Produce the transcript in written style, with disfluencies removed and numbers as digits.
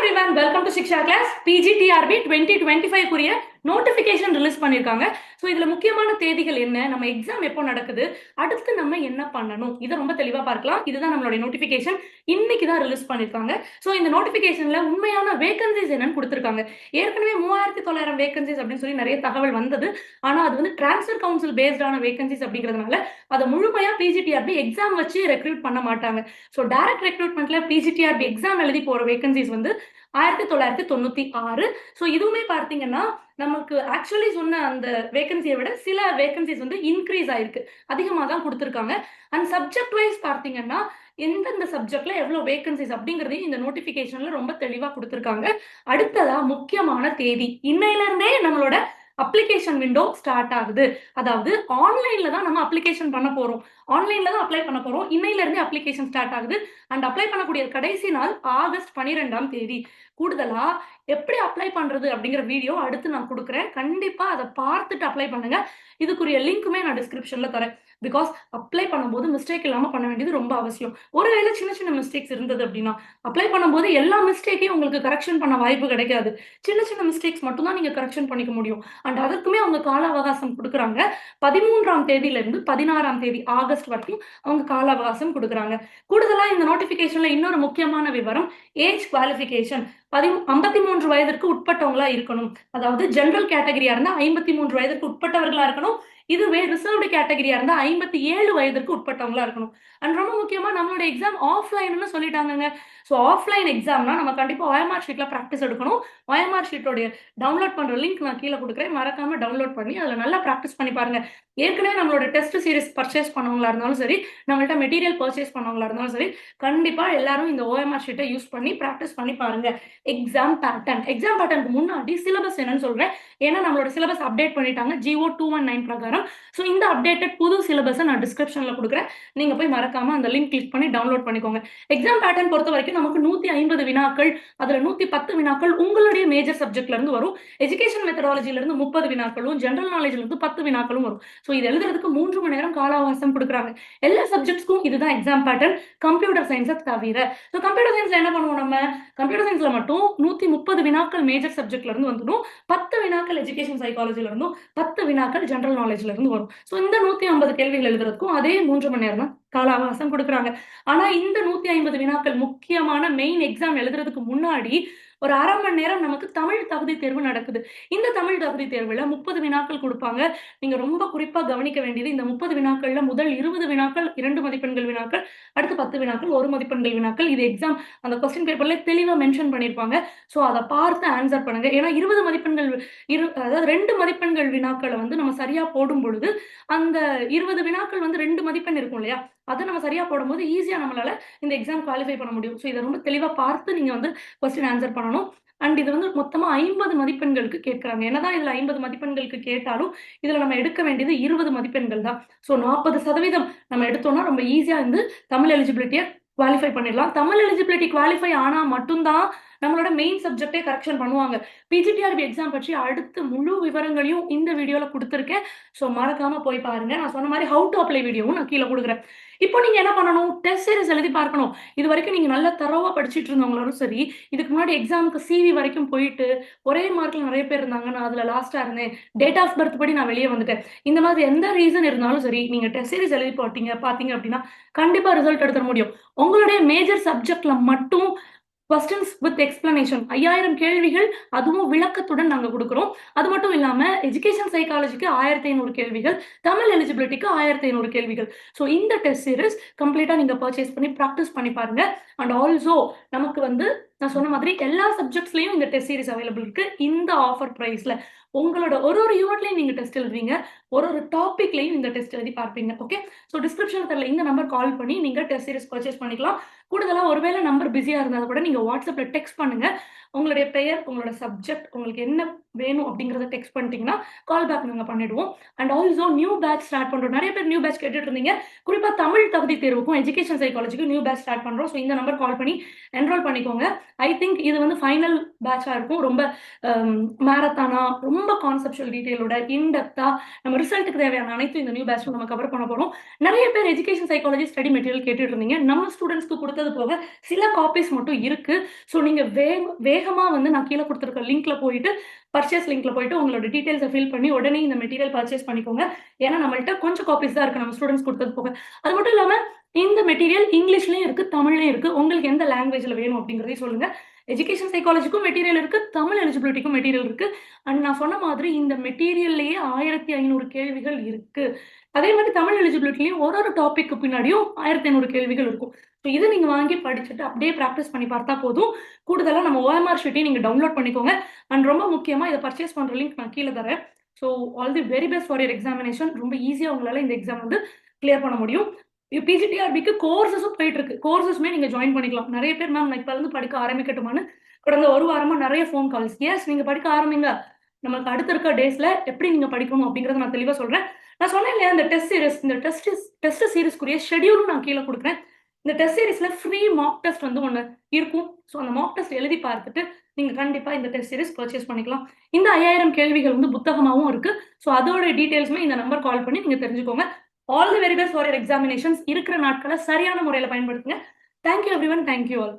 everyone, welcome to Shiksha class. PGTRB 2025 குரிய notification release பண்ணிருக்காங்க. So இதுல முக்கியமான தேதிகள் என்ன, நம்ம எக்ஸாம் எப்போ நடக்குது, அடுத்து நம்ம என்ன பண்ணணும், இதை ரொம்ப தெளிவா பார்க்கலாம். இதுதான் நம்மளுடைய நோட்டிபிகேஷன். இன்னைக்கு தான் ரிலீஸ் பண்ணிருக்காங்க. சோ இந்த நோட்டிபிகேஷன்ல உண்மையான வேகன்சிஸ் என்னன்னு கொடுத்திருக்காங்க. ஏற்கனவே 3900 வேகன்சிஸ் அப்படின்னு சொல்லி நிறைய தகவல் வந்தது. ஆனா அது வந்து டிரான்ஸ்ஃபர் கவுன்சில் பேஸ்டான வேகன்சிஸ் அப்படிங்கிறதுனால அதை முழுமையா பிஜிடிஆர்பி எக்ஸாம் வச்சு ரெக்ரூட் பண்ண மாட்டாங்க. சோ டைரக்ட் ரெக்ரூட்மெண்ட்ல பிஜிடிஆர்பி எக்ஸாம் எழுதி போற வேகன்சிஸ் வந்து 1996. ஸோ இதுவுமே பார்த்தீங்கன்னா நமக்கு ஆக்சுவலி சொன்ன அந்த வேகன்சியை விட சில வேகன்சிஸ் வந்து இன்க்ரீஸ் ஆயிருக்கு, அதிகமாக தான் கொடுத்துருக்காங்க. அண்ட் சப்ஜெக்ட் வைஸ் பார்த்தீங்கன்னா எந்தெந்த சப்ஜெக்ட்ல எவ்வளவு வேகன்சிஸ் அப்படிங்கறதையும் இந்த நோட்டிபிகேஷன்ல ரொம்ப தெளிவா கொடுத்துருக்காங்க. அடுத்ததா முக்கியமான தேதி, இன்னையில இருந்தே நம்மளோட அப்ளிகேஷன் விண்டோ ஸ்டார்ட் ஆகுது. அதாவது ஆன்லைன்ல தான் நம்ம அப்ளிகேஷன் பண்ண போறோம், ஆன்லைன்ல தான் அப்ளை பண்ண போறோம். இன்னையில இருந்தே அப்ளிகேஷன் ஸ்டார்ட் ஆகுது. அண்ட் அப்ளை பண்ணக்கூடிய கடைசி நாள் ஆகஸ்ட் 12ஆம் தேதி. கூடுதலா எப்படி அப்ளை பண்றது அப்படிங்கிற வீடியோ அடுத்து நான் கொடுக்குறேன். கண்டிப்பா அதை பார்த்துட்டு அப்ளை பண்ணுங்க. இதுக்குரிய லிங்க்குமே நான் டிஸ்கிரிப்ஷன்ல தரேன். பிகாஸ் அப்ளை பண்ணும்போது மிஸ்டேக் இல்லாம பண்ண வேண்டியது ரொம்ப அவசியம். ஒருவேளை சின்ன சின்ன மிஸ்டேக்ஸ் இருந்தது அப்படின்னா அப்ளை பண்ணும்போது எல்லா மிஸ்டேக்கையும் உங்களுக்கு கரெக்ஷன் பண்ண வாய்ப்பு கிடைக்காது. சின்ன சின்ன மிஸ்டேக்ஸ் மட்டும் தான் நீங்க கரெக்ஷன் பண்ணிக்க முடியும். அண்ட் அதற்குமே அவங்க கால அவகாசம் கொடுக்குறாங்க. 13ஆம் தேதியில இருந்து 16ஆம் தேதி ஆகஸ்ட் வரைக்கும் அவங்க கால அவகாசம் கொடுக்குறாங்க. கூடுதலா இந்த நோட்டிபிகேஷன்ல இன்னொரு முக்கியமான விவரம், ஏஜ் குவாலிஃபிகேஷன். 53 வயதிற்கு உட்பட்டவங்களா இருக்கணும். அதாவது ஜெனரல் கேட்டகரியா இருந்தா 53 வயதிற்கு உட்பட்டவர்களா இருக்கணும். இதுவே ரிசர்வ்டு கேட்டகரியா இருந்தா 57 வயதிற்கு உட்பட்டவங்களா இருக்கணும். அண்ட் ரொம்ப முக்கியமா நம்மளோட எக்ஸாம் ஆஃப்லைன்னு சொல்லிட்டாங்க. ஸோ ஆஃப்லைன் எக்ஸாம்னா நம்ம கண்டிப்பா OMR ஷீட்ல ப்ராக்டிஸ் எடுக்கணும். OMR ஷீட்டோடைய டவுன்லோட் பண்ற லிங்க் நான் கீழே கொடுக்குறேன். மறக்காம டவுன்லோட் பண்ணி அதுல நல்லா ப்ராக்டிஸ் பண்ணி பாருங்க. ஏற்கனவே நம்மளோட டெஸ்ட் சீரிஸ் பர்ச்சேஸ் பண்ணவங்களா இருந்தாலும் சரி, நம்மள்ட்ட மெட்டீரியல் பர்ச்சேஸ் பண்ணவங்களா இருந்தாலும் சரி, கண்டிப்பா எல்லாரும் இந்த OMR ஷீட்டை யூஸ் பண்ணி ப்ராக்டிஸ் பண்ணி பாருங்க. எக்ஸாம் பேட்டர்னுக்கு முன்னாடி சிலபஸ் என்னன்னு சொல்றேன். ஏன்னா நம்மளோட சிலபஸ் அப்டேட் பண்ணிட்டாங்க GO 219 பிரகாரம். ஸோ இந்த அப்டேட்டட் புது சிலபஸை நான் டிஸ்கிரிப்ஷன்ல கொடுக்குறேன். நீங்க போய் மறக்காம அந்த லிங்க் கிளிக் பண்ணி டவுன்லோட் பண்ணிக்கோங்க. எக்ஸாம் பேட்டர்ன் பொறுத்த வரைக்கும் நமக்கு 150 வினாக்கள், அதுல 110 வினாக்கள் உங்களுடைய மேஜர் சப்ஜெக்ட்ல இருந்து வரும். எஜுகேஷன் மெத்தடாலஜில இருந்து 30 வினாக்களும், ஜெனரல் நாலேஜ்ல இருந்து 10 வினாக்களும் வரும். ஸோ இது எழுதுறதுக்கு 3 மணி நேரம் கால அவகாசம் கொடுக்குறாங்க. எல்லா சப்ஜெக்ட்ஸ்க்கும் இதுதான் எக்ஸாம் பேட்டர்ன், கம்ப்யூட்டர் சயின்ஸை தவிர. ஸோ கம்ப்யூட்டர் சயின்ஸ்ல என்ன பண்ணுவோம், நம்ம கம்ப்யூட்டர் சயின்ஸ்ல மட்டும் 130 வினாக்கள் மேஜர் சப்ஜெக்ட்ல இருந்து வந்துடும், 10 வினாக்கள் எஜுகேஷன் சைக்காலஜில இருந்தும், 10 வினாக்கள் ஜெனரல் நாலேஜ்ல இருந்து வரும். ஸோ இந்த 150 கேள்விகள் எழுதுறதுக்கும் அதே 3 மணி நேரம் தான் கால அவகாசம் கொடுக்குறாங்க. ஆனா இந்த 150 வினாக்கள் முக்கியமான மெயின் எக்ஸாம் எழுதுறதுக்கு முன்னாடி ஒரு அரை மணி நேரம் நமக்கு தமிழ் தகுதி தேர்வு நடக்குது. இந்த தமிழ் தகுதி தேர்வுல 30 வினாக்கள் கொடுப்பாங்க. நீங்க ரொம்ப குறிப்பா கவனிக்க வேண்டியது, இந்த 30 வினாக்கள்ல முதல் 20 வினாக்கள் 2 மதிப்பெண்கள் வினாக்கள், அடுத்து 10 வினாக்கள் 1 மதிப்பெண்கள் வினாக்கள். இது எக்ஸாம் அந்த கொஸ்டின் பேப்பர்ல தெளிவா மென்ஷன் பண்ணிருப்பாங்க. சோ அதை பார்த்து ஆன்சர் பண்ணுங்க. ஏன்னா 20 மதிப்பெண்கள் அதாவது 2 மதிப்பெண்கள் வினாக்களை வந்து நம்ம சரியா போடும் பொழுது அந்த 20 வினாக்கள் வந்து 2 மதிப்பெண் இருக்கும் இல்லையா, அதை நம்ம சரியா போடும்போது ஈஸியா நம்மளால இந்த எக்ஸாம் குவாலிஃபை பண்ண முடியும். ஸோ இதை ரொம்ப தெளிவா பார்த்து நீங்க வந்து கொஸ்டின் ஆன்சர் பண்ணணும். அண்ட் இது வந்து மொத்தமா 50 மதிப்பெண்களுக்கு கேட்கிறாங்க. என்னதான் இதுல 50 மதிப்பெண்களுக்கு கேட்டாலும் இதுல நம்ம எடுக்க வேண்டியது 20 மதிப்பெண்கள் தான். ஸோ 40% நம்ம எடுத்தோம்னா ரொம்ப ஈஸியா வந்து தமிழ் எலிஜிபிலிட்டியை குவாலிஃபை பண்ணிடலாம். தமிழ் எலிஜிபிலிட்டி குவாலிஃபை ஆனா மட்டும்தான் நம்மளோட மெயின் சப்ஜெக்டே கரெக்ஷன் பண்ணுவாங்க. பிஜிடிஆர்பி எக்ஸாம் பற்றி அடுத்து முழு விவரங்களையும் இந்த வீடியோல கொடுத்துருக்கேன். ஸோ மறக்காம போய் பாருங்க. நான் சொன்ன மாதிரி ஹவு டு அப்ளை வீடியோவும் நான் கீழே கொடுக்குறேன். இப்போ நீங்க என்ன பண்ணணும், டெஸ்ட் சீரிஸ் எழுதி பார்க்கணும். இது வரைக்கும் நீங்க நல்லா தரவா படிச்சுட்டு இருந்தவங்களும் சரி, இதுக்கு முன்னாடி எக்ஸாமுக்கு சிவி வரைக்கும் போயிட்டு ஒரே மார்க்ல நிறைய பேர் இருந்தாங்க, நான் அதுல லாஸ்டா இருந்தேன், டேட் ஆஃப் பர்த் படி நான் வெளியே வந்துட்டேன், இந்த மாதிரி எந்த ரீசன் இருந்தாலும் சரி, நீங்க டெஸ்ட் சீரிஸ் எழுதி பாத்தீங்க அப்படின்னா கண்டிப்பா ரிசல்ட் எடுத்துட முடியும். உங்களுடைய மேஜர் சப்ஜெக்ட்ல மட்டும் கொஸ்டின்ஸ் வித் எக்ஸ்பிளனேஷன் 5000 கேள்விகள், அதுவும் விளக்கத்துடன் நாங்க கொடுக்குறோம். அது மட்டும் இல்லாம எஜுகேஷன் சைக்காலஜிக்கு 1500 கேள்விகள், தமிழ் எலிஜிபிலிட்டிக்கு 1500 கேள்விகள். ஸோ இந்த டெஸ்ட் சீரிஸ் கம்ப்ளீட்டா நீங்க பர்ச்சேஸ் பண்ணி ப்ராக்டிஸ் பண்ணி பாருங்க. அண்ட் ஆல்சோ நமக்கு வந்து நான் சொன்ன மாதிரி எல்லா சப்ஜெக்ட்ஸ்லயும் இந்த டெஸ்ட் சீரிஸ் அவைலபிள் இருக்கு. இந்த ஆஃபர் பிரைஸ்ல உங்களோட ஒரு யூனிட்லயும் நீங்க டெஸ்ட் எழுதுவீங்க, ஒரு டாபிக்லயும் இந்த டெஸ்ட் எழுதி பார்ப்பீங்க. ஓகே, ஸோ டிஸ்கிரிப்ஷன் தரல இந்த நம்பர் கால் பண்ணி நீங்க டெஸ்ட் சீரிஸ் பர்ச்சேஸ் பண்ணிக்கலாம். கூடுதலா ஒருவேளை நம்பர் பிஸியா இருந்தாலும் கூட நீங்க வாட்ஸ்அப்ல டெக்ஸ்ட் பண்ணுங்க. உங்களுடைய பெயர், உங்களோட சப்ஜெக்ட், உங்களுக்கு என்ன வேணும் அப்படிங்கறத டெக்ஸ்ட் பண்ணிட்டீங்கன்னா கால் பேக் நாங்க பண்ணிடுவோம். And also new batch start பண்றோம். நிறைய பேர் நியூ பேட்ச் கேட்டுட்டு இருந்தீங்க. குறிப்பா தமிழ் தகுதி தேர்வுக்கும் எஜுகேஷன் சைக்காலஜிக்கும் நியூ பேட்ச் ஸ்டார்ட் பண்றோம். ஸோ இந்த நம்பர் கால் பண்ணி என்ரோல் பண்ணிக்கோங்க. ஐ திங்க் இது வந்து ஃபைனல் பேட்சா இருக்கும். ரொம்ப மேரத்தானா, ரொம்ப கான்செப்சுவல் டீடைலோட இன்டெப்தா நம்ம ரிசல்ட்டுக்கு தேவையான அனைத்து இந்த நியூ பேட்ச் நம்ம கவர் பண்ண போறோம். நிறைய பேர் எஜுகேஷன் சைக்காலஜி ஸ்டடி மெட்டீரியல் கேட்டுட்டு இருந்தீங்க. நம்ம ஸ்டூடெண்ட்ஸ்க்கு கொடுத்த கொடுத்தது போக சில காப்பீஸ் மட்டும் இருக்கு. ஸோ நீங்க வேகமா வந்து நான் கீழே கொடுத்துருக்க லிங்க்ல போயிட்டு பர்ச்சேஸ் லிங்க்ல போயிட்டு உங்களோட டீடைல்ஸை ஃபில் பண்ணி உடனே இந்த மெட்டீரியல் பர்ச்சேஸ் பண்ணிக்கோங்க. ஏன்னா நம்மள்ட்ட கொஞ்சம் காப்பீஸ் தான் இருக்கு நம்ம ஸ்டூடெண்ட்ஸ் கொடுத்தது போக. அது மட்டும் இல்லாம இந்த மெட்டீரியல் இங்கிலீஷ்லயும் இருக்கு, தமிழ்லயும் இருக்கு. உங்களுக்கு எந்த லாங்குவேஜ்ல வேணும் அப்படிங்கிறதையும் சொல்லுங்க. எஜுகேஷன் சைக்காலஜிக்கும் மெட்டீரியல் இருக்கு, தமிழ் எலிஜிபிலிட்டிக்கும் மெட்டீரியல் இருக்கு. அண்ட் நான் சொன்ன மாதிரி இந்த மெட்டீரியல்லையே 1500 கேள்விகள் இருக்கு. அதே மாதிரி தமிழ் எலிஜிபிலிட்டிலையும் ஒரு டாபிக் பின்னாடியும் 1500 கேள்விகள் இருக்கும். ஸோ இதை நீங்க வாங்கி படிச்சுட்டு அப்படியே ப்ராக்டிஸ் பண்ணி பார்த்தா போதும். கூடுதலா நம்ம OMR ஷீட்டையும் நீங்க டவுன்லோட் பண்ணிக்கோங்க. அண்ட் ரொம்ப முக்கியமா இதை பர்ச்சேஸ் பண்ற லிங்க் நான் கீழே தரேன். So all the very best for your examination. ரொம்ப ஈஸியா உங்களால இந்த எக்ஸாம் வந்து கிளியர் பண்ண முடியும். பிஜிடிஆர்பிக்கு கோர்சஸும் போயிட்டு இருக்கு. கோர்சஸுமே நீங்க ஜாயின் பண்ணிக்கலாம். நிறைய பேர் மேம் நான் இப்ப இருந்து படிக்க ஆரம்பிக்கட்டுமான்னு கடந்த ஒரு வாரமா நிறைய ஃபோன் கால்ஸ். எஸ், நீங்க படிக்க ஆரம்பிங்க. நமக்கு அடுத்த இருக்க டேஸ்ல எப்படி நீங்க படிக்கணும் அப்படிங்கறத நான் தெளிவா சொல்றேன். நான் சொன்னேன் இல்லையா, இந்த டெஸ்ட் சீரிஸ்க்குரிய ஷெடியூலும் நான் கீழே கொடுக்குறேன். இந்த டெஸ்ட் சீரிஸ்ல ஃப்ரீ மார்க் டெஸ்ட் வந்து ஒன்று இருக்கும். ஸோ அந்த மார்க் டெஸ்ட் எழுதி பார்த்துட்டு நீங்க கண்டிப்பா இந்த டெஸ்ட் சீரிஸ் பர்ச்சேஸ் பண்ணிக்கலாம். இந்த 5000 கேள்விகள் வந்து புத்தகமாகவும் இருக்கு. ஸோ அதோட டீடைல்ஸுமே இந்த நம்பர் கால் பண்ணி நீங்க தெரிஞ்சுக்கோங்க. All the very best for your examinations. இருக்கிற நாட்களை சரியான முறையில் பயன்படுத்துங்க. Thank you every one. Thank you all.